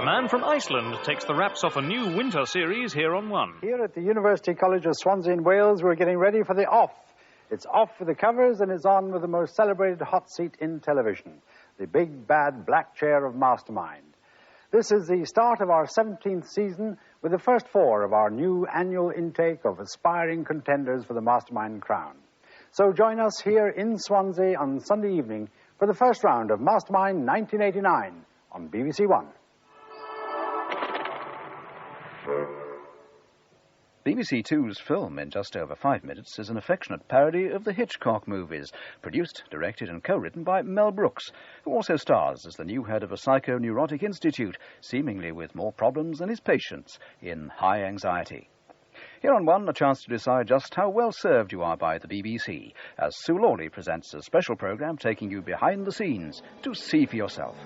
The man from Iceland takes the wraps off a new winter series here on One. Here at the University College of Swansea in Wales, we're getting ready for the Off. It's off with the covers and it's on with the most celebrated hot seat in television, the big, bad black chair of Mastermind. This is the start of our 17th season with the first 4 of our new annual intake of aspiring contenders for the Mastermind crown. So join us here in Swansea on Sunday evening for the first round of Mastermind 1989 on BBC One. BBC Two's film, in just over 5 minutes, is an affectionate parody of the Hitchcock movies, produced, directed and co-written by Mel Brooks, who also stars as the new head of a psychoneurotic institute, seemingly with more problems than his patients, in High Anxiety. Here on One, a chance to decide just how well served you are by the BBC, as Sue Lawley presents a special programme taking you behind the scenes to see for yourself.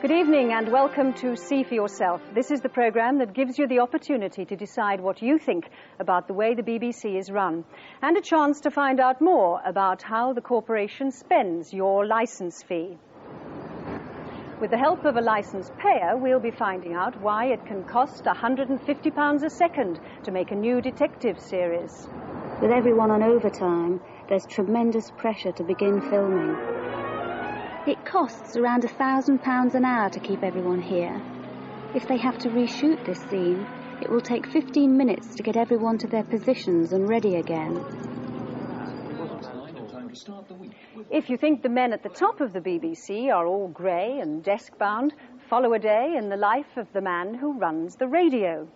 Good evening and welcome to See for Yourself. This is the programme that gives you the opportunity to decide what you think about the way the BBC is run, and a chance to find out more about how the corporation spends your licence fee. With the help of a licence payer, we'll be finding out why it can cost £150 a second to make a new detective series. With everyone on overtime, there's tremendous pressure to begin filming. It costs around £1,000 an hour to keep everyone here. If they have to reshoot this scene, it will take 15 minutes to get everyone to their positions and ready again. If you think the men at the top of the BBC are all grey and desk-bound, follow a day in the life of the man who runs the radio.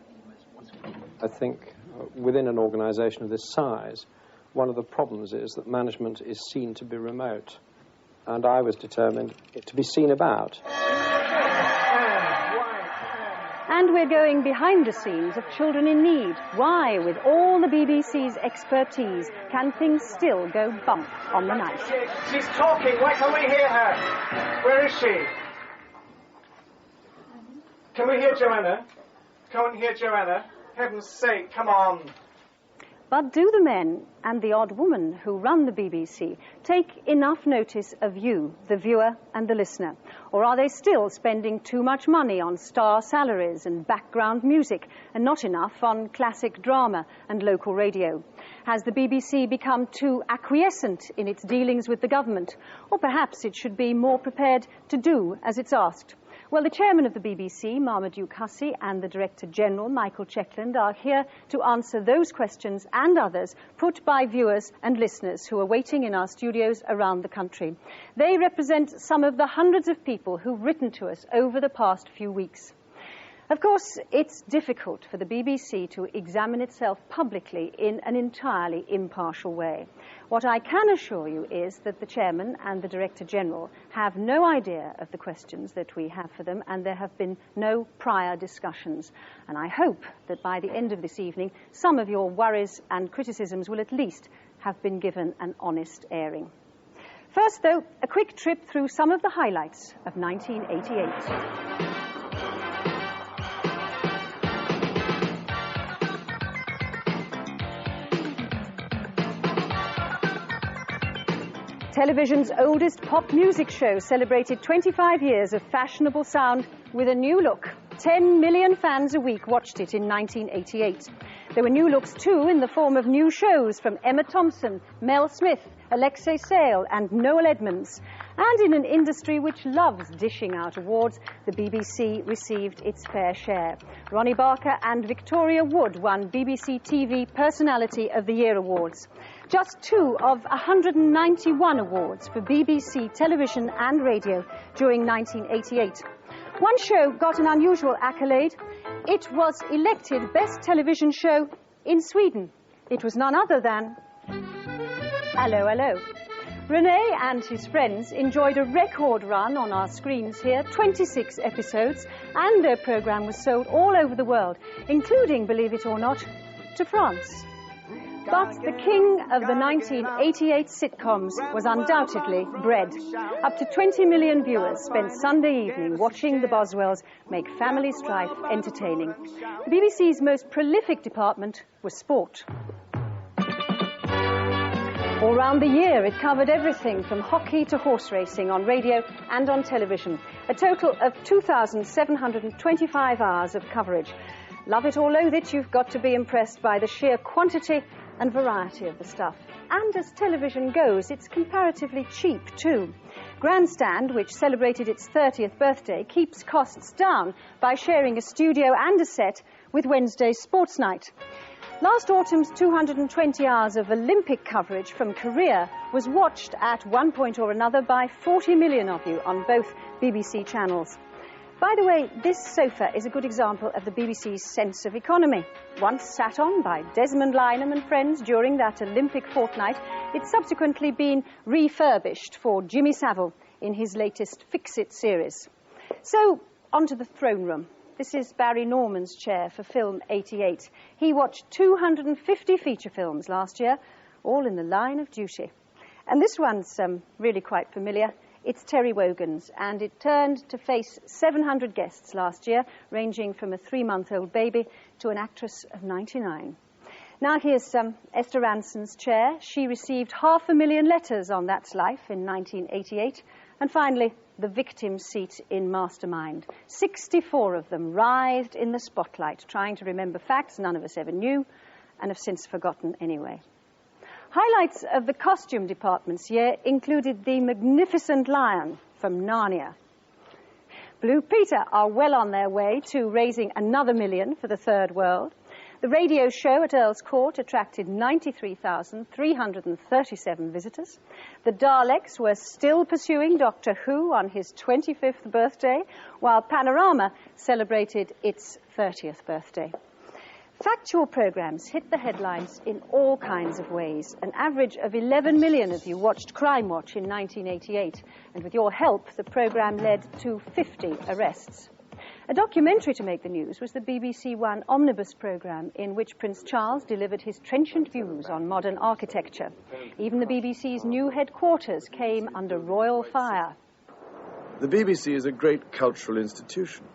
I think within an organisation of this size, one of the problems is that management is seen to be remote. And I was determined to be seen about. And we're going behind the scenes of children in need. Why, with all the BBC's expertise, can things still go bump on the night? She's talking. Why can't we hear her? Where is she? Can we hear Joanna? Can't hear Joanna? Heaven's sake, come on. But do the men and the odd woman who run the BBC take enough notice of you, the viewer and the listener? Or are they still spending too much money on star salaries and background music and not enough on classic drama and local radio? Has the BBC become too acquiescent in its dealings with the government? Or perhaps it should be more prepared to do as it's asked? Well, the chairman of the BBC, Marmaduke Hussey, and the Director General, Michael Checkland, are here to answer those questions and others put by viewers and listeners who are waiting in our studios around the country. They represent some of the hundreds of people who've written to us over the past few weeks. Of course, it's difficult for the BBC to examine itself publicly in an entirely impartial way. What I can assure you is that the Chairman and the Director General have no idea of the questions that we have for them, and there have been no prior discussions. And I hope that by the end of this evening, some of your worries and criticisms will at least have been given an honest airing. First, though, a quick trip through some of the highlights of 1988. Television's oldest pop music show celebrated 25 years of fashionable sound with a new look. 10 million fans a week watched it in 1988. There were new looks, too, in the form of new shows from Emma Thompson, Mel Smith, Alexei Sayle and Noel Edmonds. And in an industry which loves dishing out awards, the BBC received its fair share. Ronnie Barker and Victoria Wood won BBC TV Personality of the Year awards. Just 2 of 191 awards for BBC television and radio during 1988. One show got an unusual accolade. It was elected Best Television Show in Sweden. It was none other than Allo, Allo. Rene and his friends enjoyed a record run on our screens here, 26 episodes, and their programme was sold all over the world, including, believe it or not, to France. But the king of the 1988 sitcoms was undoubtedly Bread. Up to 20 million viewers spent Sunday evening watching the Boswells make family strife entertaining. The BBC's most prolific department was sport. All round the year, it covered everything from hockey to horse racing on radio and on television. A total of 2,725 hours of coverage. Love it or loathe it, you've got to be impressed by the sheer quantity and variety of the stuff. And as television goes, it's comparatively cheap too. Grandstand, which celebrated its 30th birthday, keeps costs down by sharing a studio and a set with Wednesday's Sports Night. Last autumn's 220 hours of Olympic coverage from Korea was watched at one point or another by 40 million of you on both BBC channels. By the way, this sofa is a good example of the BBC's sense of economy. Once sat on by Desmond Lynam and friends during that Olympic fortnight, it's subsequently been refurbished for Jimmy Savile in his latest Fix-It series. So, onto the throne room. This is Barry Norman's chair for film 88. He watched 250 feature films last year, all in the line of duty. And this one's really quite familiar. It's Terry Wogan's, and it turned to face 700 guests last year, ranging from a 3-month-old baby to an actress of 99. Now here's Esther Ranson's chair. She received 500,000 letters on That's Life in 1988. And finally, the victim's seat in Mastermind. 64 of them writhed in the spotlight, trying to remember facts none of us ever knew and have since forgotten anyway. Highlights of the costume department's year included the magnificent lion from Narnia. Blue Peter are well on their way to raising another $1 million for the Third World. The radio show at Earl's Court attracted 93,337 visitors. The Daleks were still pursuing Doctor Who on his 25th birthday, while Panorama celebrated its 30th birthday. Factual programmes hit the headlines in all kinds of ways. An average of 11 million of you watched Crime Watch in 1988, and with your help, the programme led to 50 arrests. A documentary to make the news was the BBC One omnibus programme, in which Prince Charles delivered his trenchant views on modern architecture. Even the BBC's new headquarters came under royal fire. The BBC is a great cultural institution,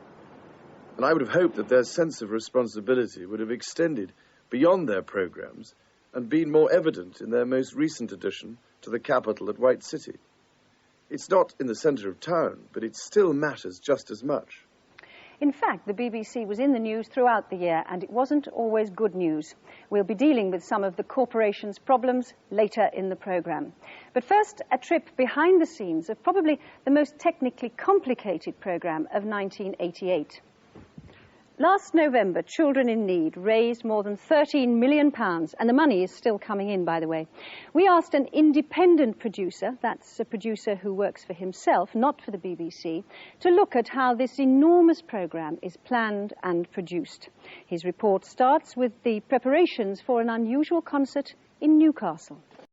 and I would have hoped that their sense of responsibility would have extended beyond their programmes and been more evident in their most recent addition to the capital at White City. It's not in the centre of town, but it still matters just as much. In fact, the BBC was in the news throughout the year, and it wasn't always good news. We'll be dealing with some of the corporation's problems later in the programme. But first, a trip behind the scenes of probably the most technically complicated programme of 1988. Last November, Children in Need raised more than £13 million, and the money is still coming in, by the way. We asked an independent producer, that's a producer who works for himself, not for the BBC, to look at how this enormous programme is planned and produced. His report starts with the preparations for an unusual concert in Newcastle.